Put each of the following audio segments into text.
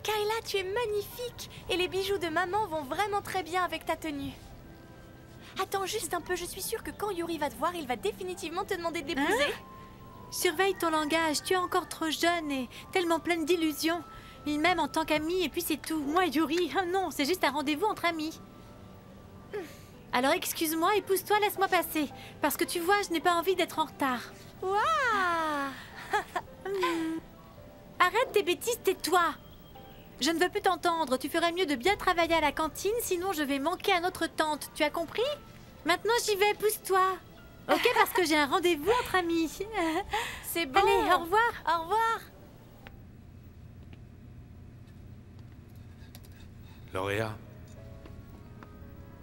Kayla, tu es magnifique! Et les bijoux de maman vont vraiment très bien avec ta tenue. Attends juste un peu, je suis sûre que quand Yuri va te voir, il va définitivement te demander de l'épouser. Surveille ton langage, tu es encore trop jeune et tellement pleine d'illusions. Il m'aime en tant qu'ami et puis c'est tout. Moi, Yuri, non, c'est juste un rendez-vous entre amis. Alors excuse-moi, épouse-toi, laisse-moi passer. Parce que tu vois, je n'ai pas envie d'être en retard. Waouh! Arrête tes bêtises, tais-toi. Je ne veux plus t'entendre. Tu ferais mieux de bien travailler à la cantine, sinon je vais manquer à notre tante. Tu as compris? Maintenant j'y vais, pousse-toi. Ok, parce que j'ai un rendez-vous entre amis. C'est bon! Allez, au revoir. Au revoir! Lauréa,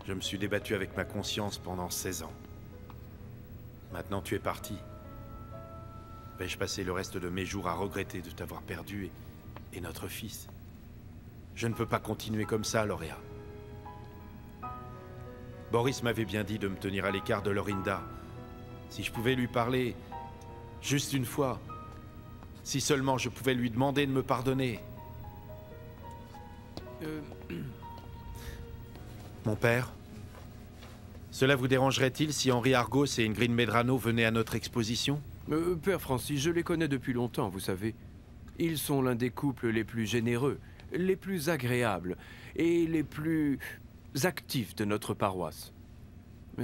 je me suis débattu avec ma conscience pendant 16 ans. Maintenant tu es parti. Vais-je passer le reste de mes jours à regretter de t'avoir perdu et notre fils? Je ne peux pas continuer comme ça, Lauréa. Boris m'avait bien dit de me tenir à l'écart de Lorinda. Si je pouvais lui parler, juste une fois, si seulement je pouvais lui demander de me pardonner. Mon père, cela vous dérangerait-il si Henri Argos et Ingrid Medrano venaient à notre exposition? Père Francis, je les connais depuis longtemps, vous savez. Ils sont l'un des couples les plus généreux, les plus agréables et les plus actifs de notre paroisse.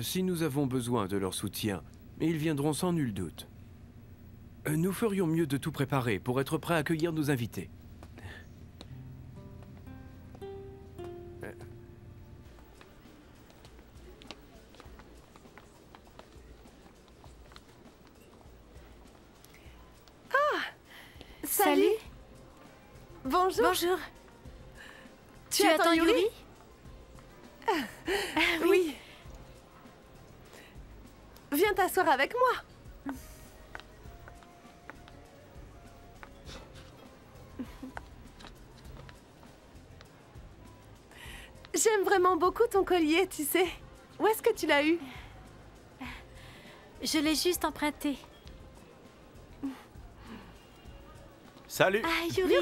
Si nous avons besoin de leur soutien, ils viendront sans nul doute. Nous ferions mieux de tout préparer pour être prêts à accueillir nos invités. Salut. Bonjour! Bonjour. Tu attends Yuri? Oui. Viens t'asseoir avec moi. J'aime vraiment beaucoup ton collier, tu sais. Où est-ce que tu l'as eu? Je l'ai juste emprunté. Salut. Ah, Yuri.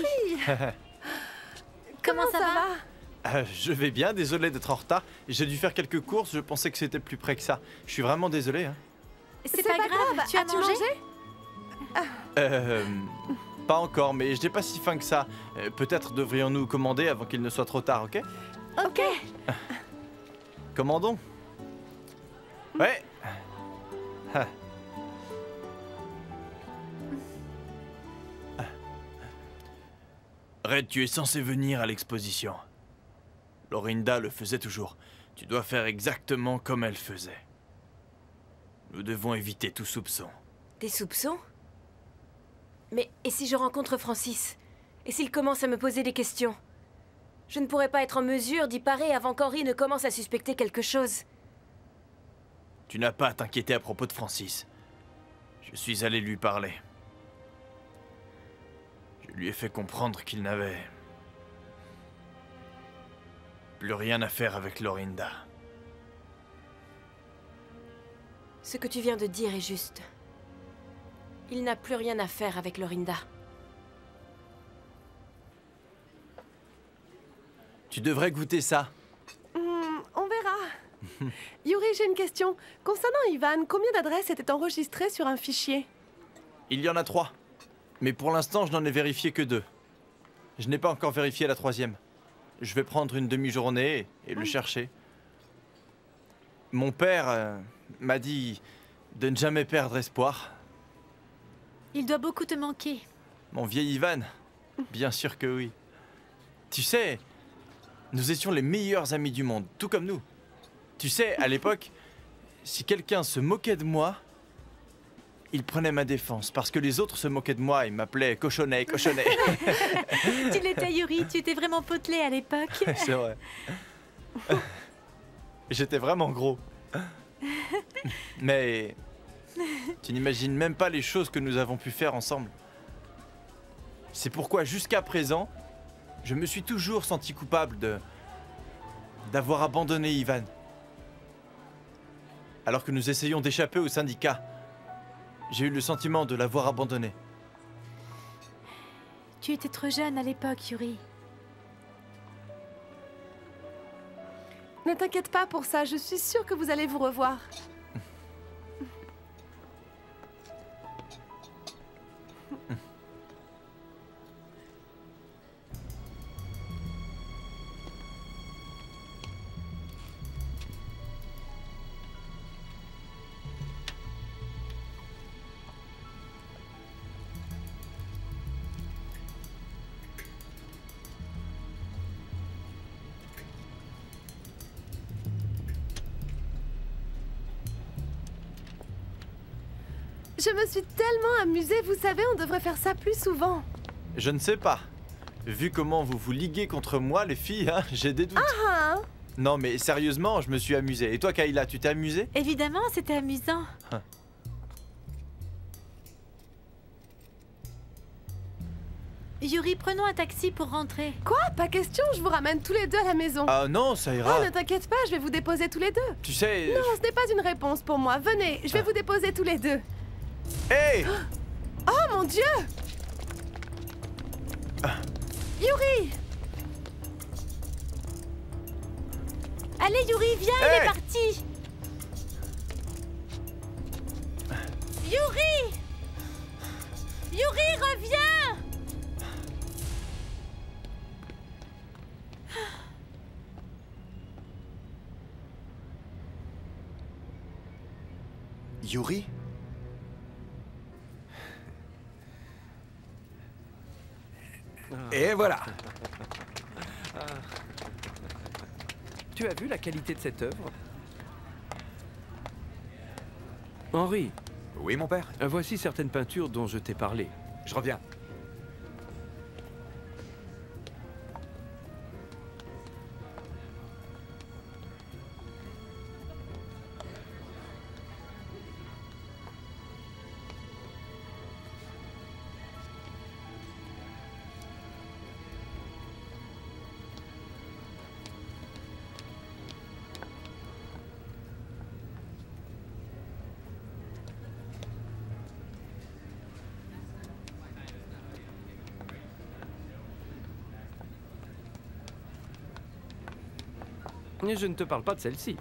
Comment ça va? Je vais bien, désolé d'être en retard. J'ai dû faire quelques courses, je pensais que c'était plus près que ça. Je suis vraiment désolé. Hein. C'est pas grave. Tu as mangé? Pas encore, mais je n'ai pas si faim que ça. Peut-être devrions-nous commander avant qu'il ne soit trop tard, ok? Ok. Commandons. Ouais. Ah. Red, tu es censé venir à l'exposition. Lorinda le faisait toujours. Tu dois faire exactement comme elle faisait. Nous devons éviter tout soupçon. Des soupçons? Mais et si je rencontre Francis? Et s'il commence à me poser des questions? Je ne pourrais pas être en mesure d'y parer avant qu'Henri ne commence à suspecter quelque chose. Tu n'as pas à t'inquiéter à propos de Francis. Je suis allé lui parler. Je lui ai fait comprendre qu'il n'avait plus rien à faire avec Lorinda. Ce que tu viens de dire est juste. Il n'a plus rien à faire avec Lorinda. Tu devrais goûter ça. On verra. Yuri, j'ai une question. Concernant Ivan, combien d'adresses étaient enregistrées sur un fichier? Il y en a 3. Mais pour l'instant, je n'en ai vérifié que 2. Je n'ai pas encore vérifié la 3e. Je vais prendre une demi-journée et le chercher. Mon père m'a dit de ne jamais perdre espoir. Il doit beaucoup te manquer. Mon vieil Ivan? Bien sûr que oui. Tu sais, nous étions les meilleurs amis du monde, tout comme nous. Tu sais, à l'époque, si quelqu'un se moquait de moi, il prenait ma défense, parce que les autres se moquaient de moi, ils m'appelaient cochonnet, cochonnet. Tu l'étais, Yuri, tu étais vraiment potelé à l'époque. C'est vrai. J'étais vraiment gros. Mais tu n'imagines même pas les choses que nous avons pu faire ensemble. C'est pourquoi, jusqu'à présent, je me suis toujours senti coupable d'avoir abandonné Ivan. Alors que nous essayons d'échapper au syndicat, j'ai eu le sentiment de l'avoir abandonné. Tu étais trop jeune à l'époque, Yuri. Ne t'inquiète pas pour ça, je suis sûre que vous allez vous revoir. Je me suis tellement amusée, vous savez, on devrait faire ça plus souvent. Je ne sais pas. Vu comment vous vous liguez contre moi, les filles, hein, j'ai des doutes. Ah, hein. Non, mais sérieusement, je me suis amusé. Et toi, Kayla, tu t'es amusée? Évidemment, c'était amusant. Yuri, prenons un taxi pour rentrer. Quoi? Pas question, je vous ramène tous les deux à la maison. Ah non, ça ira. Oh, ne t'inquiète pas, je vais vous déposer tous les deux. Tu sais... Non, ce n'est pas une réponse pour moi. Venez, je vais vous déposer tous les deux. Hey! Oh mon Dieu! Yuri! Allez, Yuri, viens, il Hey! est parti. Yuri! Yuri, reviens! Yuri? Et voilà. Tu as vu la qualité de cette œuvre? Henri, Oui, mon père. voici certaines peintures dont je t'ai parlé. Je reviens. Et je ne te parle pas de celle-ci.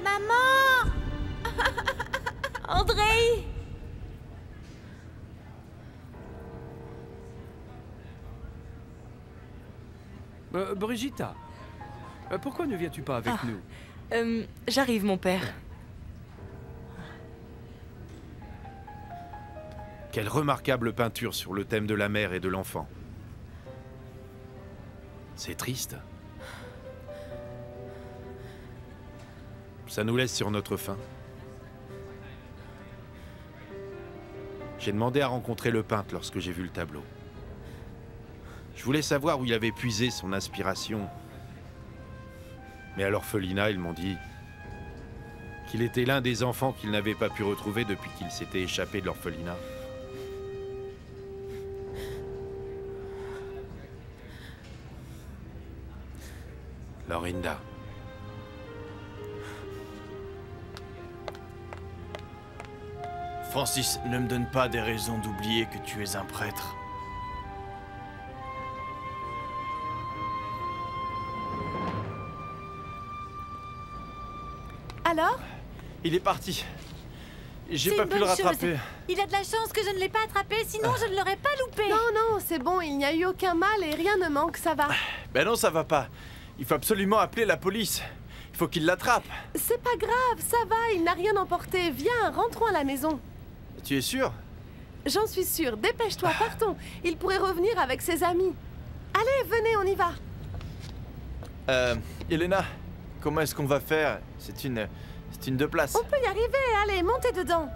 Maman! André! Brigitta, pourquoi ne viens-tu pas avec nous? J'arrive, mon père. Quelle remarquable peinture sur le thème de la mère et de l'enfant. C'est triste. Ça nous laisse sur notre faim. J'ai demandé à rencontrer le peintre lorsque j'ai vu le tableau. Je voulais savoir où il avait puisé son inspiration. Mais à l'orphelinat, ils m'ont dit qu'il était l'un des enfants qu'ils n'avaient pas pu retrouver depuis qu'il s'était échappé de l'orphelinat. Lorinda. Francis, ne me donne pas des raisons d'oublier que tu es un prêtre. Alors? Il est parti. J'ai C'est pas une pu le bonne chose. rattraper. Il a de la chance que je ne l'ai pas attrapé, sinon je ne l'aurais pas loupé. Non, non, c'est bon, il n'y a eu aucun mal et rien ne manque, ça va. Ben non, ça va pas. Il faut absolument appeler la police. Il faut qu'il l'attrape. C'est pas grave, ça va, il n'a rien emporté. Viens, rentrons à la maison. Tu es sûr? J'en suis sûre, dépêche-toi, partons. Il pourrait revenir avec ses amis. Allez, venez, on y va. Elena, comment est-ce qu'on va faire? C'est une deux places. On peut y arriver, allez, montez dedans.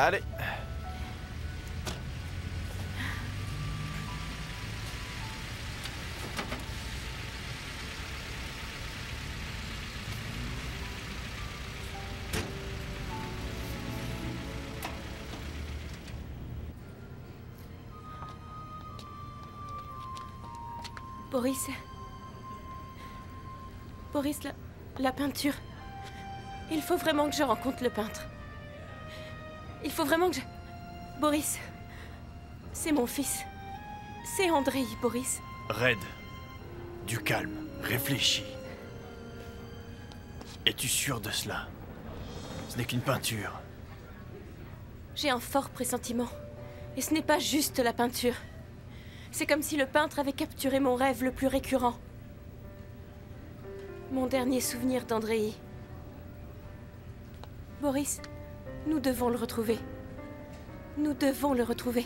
Allez. Boris... Boris, la peinture... Il faut vraiment que je rencontre le peintre. Il faut vraiment que je... Boris... C'est mon fils. C'est Andrei, Boris. Red. Du calme. Réfléchis. Es-tu sûr de cela? Ce n'est qu'une peinture. J'ai un fort pressentiment. Et ce n'est pas juste la peinture. C'est comme si le peintre avait capturé mon rêve le plus récurrent. Mon dernier souvenir d'Andrei. Boris, nous devons le retrouver. Nous devons le retrouver.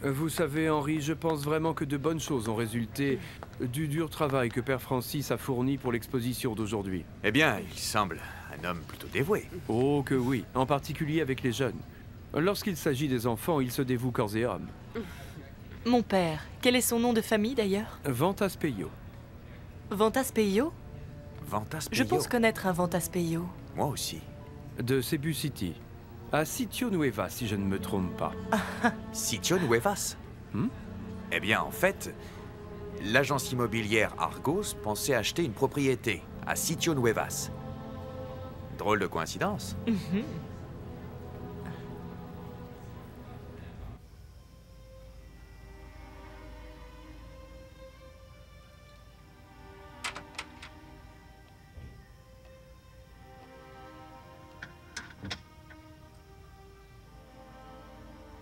Vous savez, Henri, je pense vraiment que de bonnes choses ont résulté du dur travail que Père Francis a fourni pour l'exposition d'aujourd'hui. Eh bien, il semble un homme plutôt dévoué. Oh que oui, en particulier avec les jeunes. Lorsqu'il s'agit des enfants, il se dévoue corps et âme. Mon père, quel est son nom de famille d'ailleurs? Ventas Peyo. Ventas Peyo? Ventas Je Peyo. pense connaître un Ventas Peyo. Moi aussi. De Cebu City. À Sitio Nueva, si je ne me trompe pas. Sitio Nuevas. Eh bien, en fait, l'agence immobilière Argos pensait acheter une propriété à Sitio Nuevas. Drôle de coïncidence.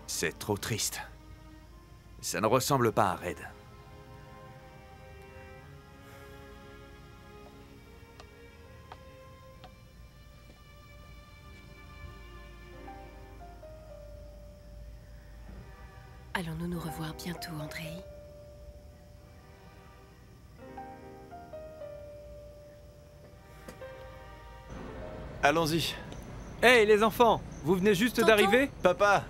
C'est trop triste. Ça ne ressemble pas à Red. Allons-nous nous revoir bientôt, Andrei? Allons-y. Hey les enfants, vous venez juste Tonton d'arriver? Papa.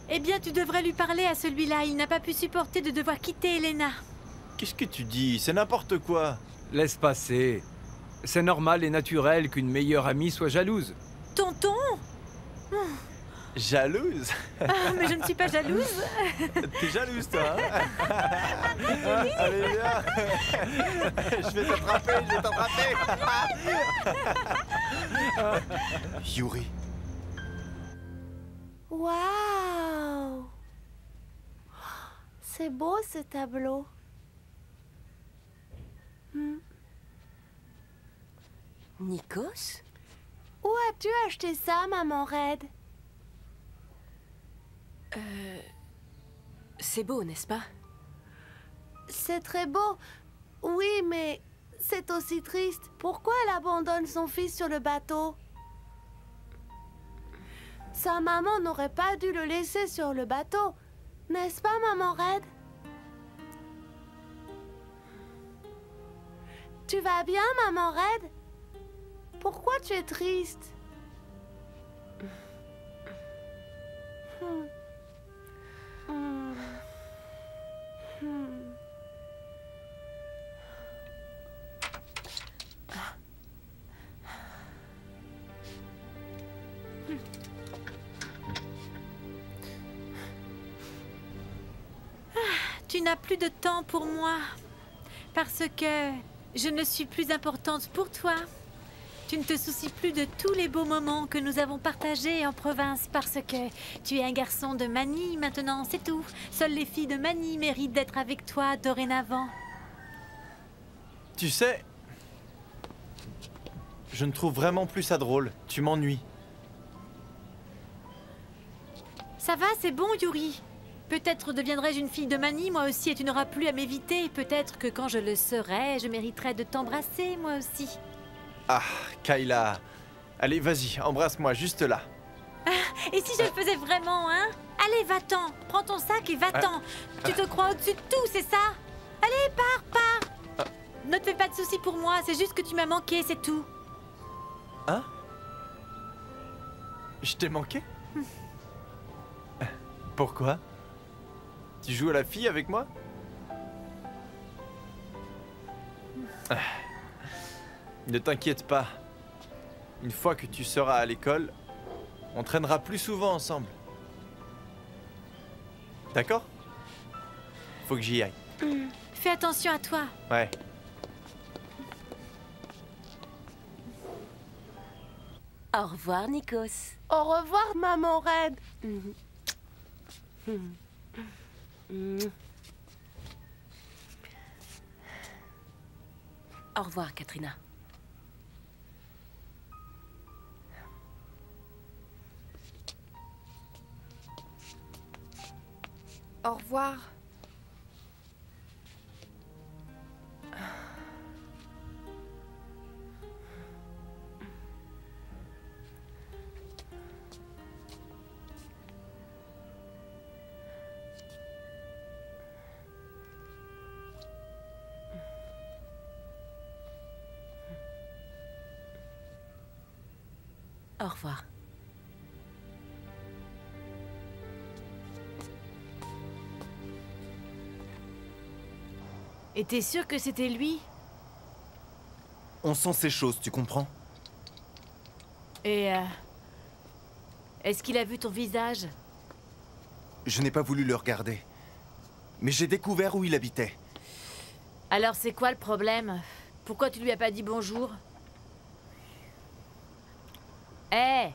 Eh bien, tu devrais lui parler à celui-là. Il n'a pas pu supporter de devoir quitter Elena. Qu'est-ce que tu dis? C'est n'importe quoi. Laisse passer. C'est normal et naturel qu'une meilleure amie soit jalouse. Tonton? Jalouse? Ah, mais je ne suis pas jalouse. T'es jalouse, toi, hein? Allez, viens. Je vais t'attraper, Yuri. Waouh! C'est beau ce tableau. Nikos? Où as-tu acheté ça, maman Red? C'est beau, n'est-ce pas? C'est très beau. Oui, mais c'est aussi triste. Pourquoi elle abandonne son fils sur le bateau? Sa maman n'aurait pas dû le laisser sur le bateau. N'est-ce pas, maman Red? Tu vas bien, maman Red? Pourquoi tu es triste? Tu n'as plus de temps pour moi. Parce que je ne suis plus importante pour toi. Tu ne te soucies plus de tous les beaux moments que nous avons partagés en province parce que tu es un garçon de Manille maintenant, c'est tout. Seules les filles de Manille méritent d'être avec toi dorénavant. Tu sais, je ne trouve vraiment plus ça drôle. Tu m'ennuies. Ça va, c'est bon, Yuri. Peut-être deviendrai-je une fille de Manille, moi aussi, et tu n'auras plus à m'éviter. Peut-être que quand je le serai, je mériterai de t'embrasser, moi aussi. Ah, Kayla. Allez, vas-y, embrasse-moi, juste là. Et si je le faisais vraiment, hein? Allez, va-t'en. Prends ton sac et va-t'en. Tu te crois au-dessus de tout, c'est ça? Allez, pars. Ne te fais pas de soucis pour moi, c'est juste que tu m'as manqué, c'est tout. Hein? Je t'ai manqué? Pourquoi? Tu joues à la fille avec moi? Ne t'inquiète pas. Une fois que tu seras à l'école, on traînera plus souvent ensemble. D'accord? Faut que j'y aille. Fais attention à toi. Ouais. Au revoir, Nikos. Au revoir, maman Red. Au revoir, Katrina. Au revoir. Au revoir. Et t'es sûr que c'était lui? On sent ces choses, tu comprends? Et est-ce qu'il a vu ton visage? Je n'ai pas voulu le regarder. Mais j'ai découvert où il habitait. Alors c'est quoi le problème? Pourquoi tu lui as pas dit bonjour? Hé!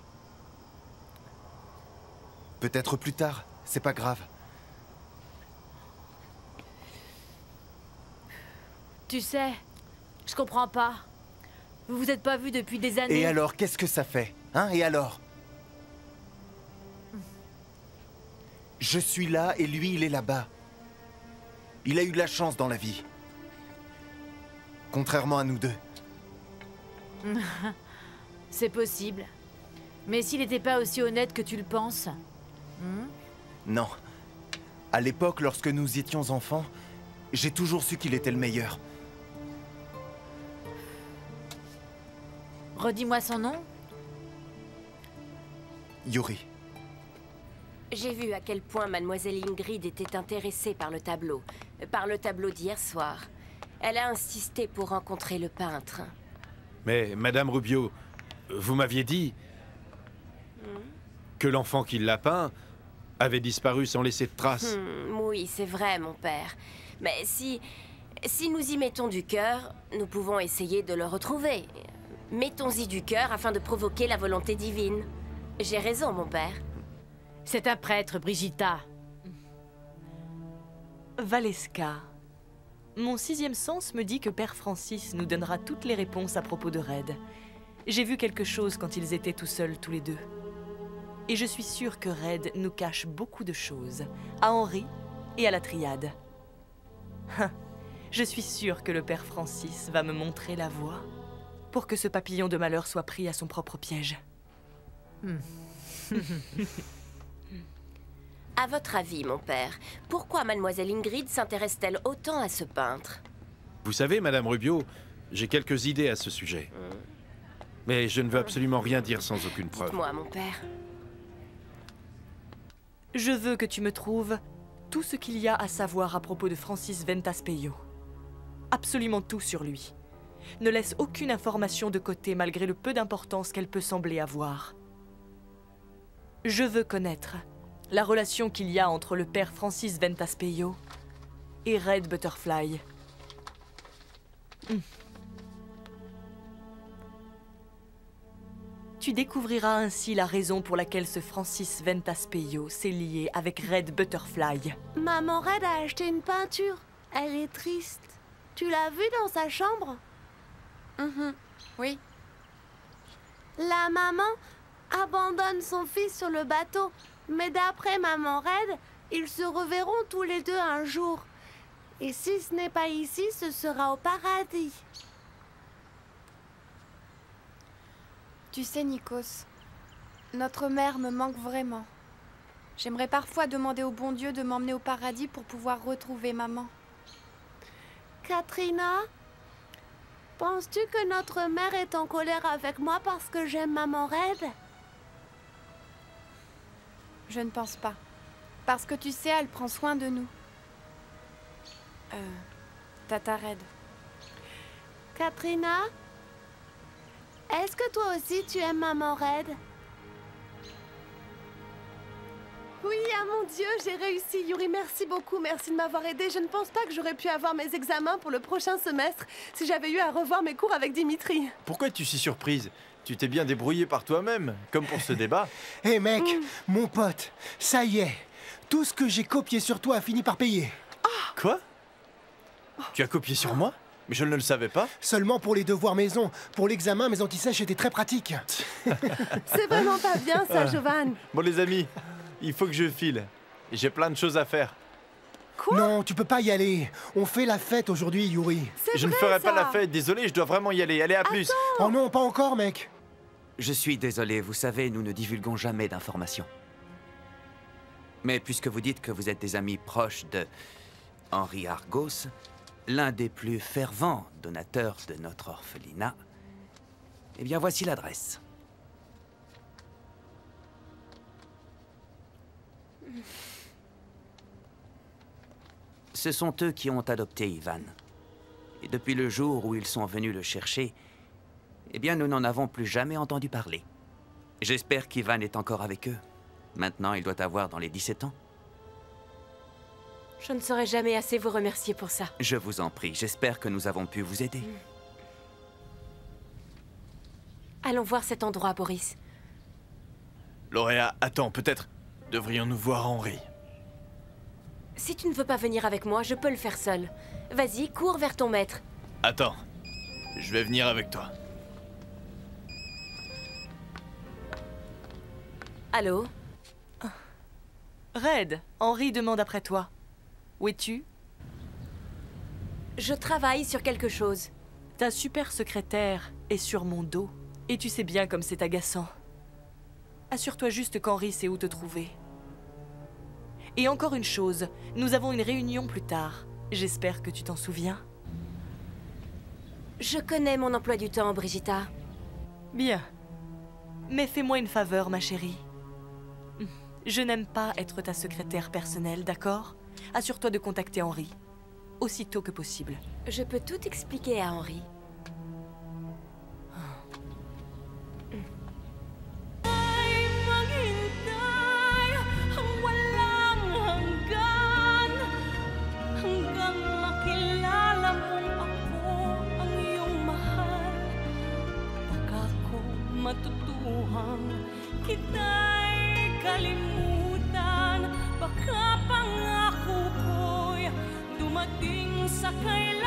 Peut-être plus tard, c'est pas grave. Tu sais, je comprends pas. Vous vous êtes pas vus depuis des années. Et alors, qu'est-ce que ça fait? Hein, et alors? Je suis là et lui, il est là-bas. Il a eu de la chance dans la vie. Contrairement à nous deux. C'est possible. Mais s'il n'était pas aussi honnête que tu le penses... Non. À l'époque, lorsque nous étions enfants, j'ai toujours su qu'il était le meilleur. Redis-moi son nom. Yuri. J'ai vu à quel point Mademoiselle Ingrid était intéressée par le tableau. Par le tableau d'hier soir. Elle a insisté pour rencontrer le peintre. Mais, Madame Rubio, vous m'aviez dit que l'enfant qui l'a peint avait disparu sans laisser de traces. Oui, c'est vrai, mon père. Mais si nous y mettons du cœur, nous pouvons essayer de le retrouver. Mettons-y du cœur afin de provoquer la volonté divine. J'ai raison, mon père. C'est un prêtre, Brigitta. Valeska, mon sixième sens me dit que Père Francis nous donnera toutes les réponses à propos de Red. J'ai vu quelque chose quand ils étaient tout seuls, tous les deux. Et je suis sûre que Red nous cache beaucoup de choses, à Henri et à la Triade. Je suis sûre que le Père Francis va me montrer la voie pour que ce papillon de malheur soit pris à son propre piège. À votre avis, mon père, pourquoi Mademoiselle Ingrid s'intéresse-t-elle autant à ce peintre? Vous savez, Madame Rubio, j'ai quelques idées à ce sujet. Mais je ne veux absolument rien dire sans aucune preuve. Dites-moi, mon père. Je veux que tu me trouves tout ce qu'il y a à savoir à propos de Francis Ventaspeyo. Absolument tout sur lui. Ne laisse aucune information de côté malgré le peu d'importance qu'elle peut sembler avoir. Je veux connaître la relation qu'il y a entre le père Francis Ventaspeyo et Red Butterfly. Tu découvriras ainsi la raison pour laquelle ce Francis Ventaspeyo s'est lié avec Red Butterfly. Maman Red a acheté une peinture. Elle est triste. Tu l'as vue dans sa chambre? Oui. La maman abandonne son fils sur le bateau. Mais d'après maman Red, ils se reverront tous les deux un jour. Et si ce n'est pas ici, ce sera au paradis. Tu sais, Nikos, notre mère me manque vraiment. J'aimerais parfois demander au bon Dieu de m'emmener au paradis pour pouvoir retrouver maman. Katrina, Penses-tu que notre mère est en colère avec moi parce que j'aime Maman Red? Je ne pense pas. Parce que tu sais, elle prend soin de nous. Tata Red. Katrina? Est-ce que toi aussi tu aimes Maman Red? Oui, ah mon Dieu, j'ai réussi. Yuri, merci beaucoup. Merci de m'avoir aidé. Je ne pense pas que j'aurais pu avoir mes examens pour le prochain semestre si j'avais eu à revoir mes cours avec Dimitri. Pourquoi es-tu si surprise? Tu t'es bien débrouillé par toi-même, comme pour ce débat. Hé mec, mon pote, ça y est. Tout ce que j'ai copié sur toi a fini par payer. Quoi? Tu as copié sur moi? Mais je ne le savais pas. Seulement pour les devoirs maison. Pour l'examen, mes antisèches étaient très pratiques. C'est vraiment pas bien ça, Jovan. Bon les amis, il faut que je file. J'ai plein de choses à faire. Quoi? Non, tu peux pas y aller. On fait la fête aujourd'hui, Yuri. Je ne ferai pas la fête, désolé, je dois vraiment y aller. Allez, à plus. Oh non, pas encore, mec. Je suis désolé, vous savez, nous ne divulguons jamais d'informations. Mais puisque vous dites que vous êtes des amis proches de Henri Argos, l'un des plus fervents donateurs de notre orphelinat, eh bien voici l'adresse. Ce sont eux qui ont adopté Ivan. Et depuis le jour où ils sont venus le chercher, eh bien nous n'en avons plus jamais entendu parler. J'espère qu'Ivan est encore avec eux. Maintenant, il doit avoir dans les 17 ans. Je ne saurais jamais assez vous remercier pour ça. Je vous en prie, j'espère que nous avons pu vous aider. Allons voir cet endroit, Boris. Lauréat, attends, peut-être devrions-nous voir Henri. Si tu ne veux pas venir avec moi, je peux le faire seul. Vas-y, cours vers ton maître. Attends, je vais venir avec toi. Allô? Red, Henri demande après toi. Où es-tu? Je travaille sur quelque chose. Ta super secrétaire est sur mon dos. Et tu sais bien comme c'est agaçant. Assure-toi juste qu'Henri sait où te trouver. Et encore une chose, nous avons une réunion plus tard. J'espère que tu t'en souviens. Je connais mon emploi du temps, Brigitta. Bien. Mais fais-moi une faveur, ma chérie. Je n'aime pas être ta secrétaire personnelle, d'accord? Assure-toi de contacter Henri. Aussitôt que possible. Je peux tout expliquer à Henri. Matutuhang kita'y kalimutan, baka pangako ko'y dumating sa kailangan.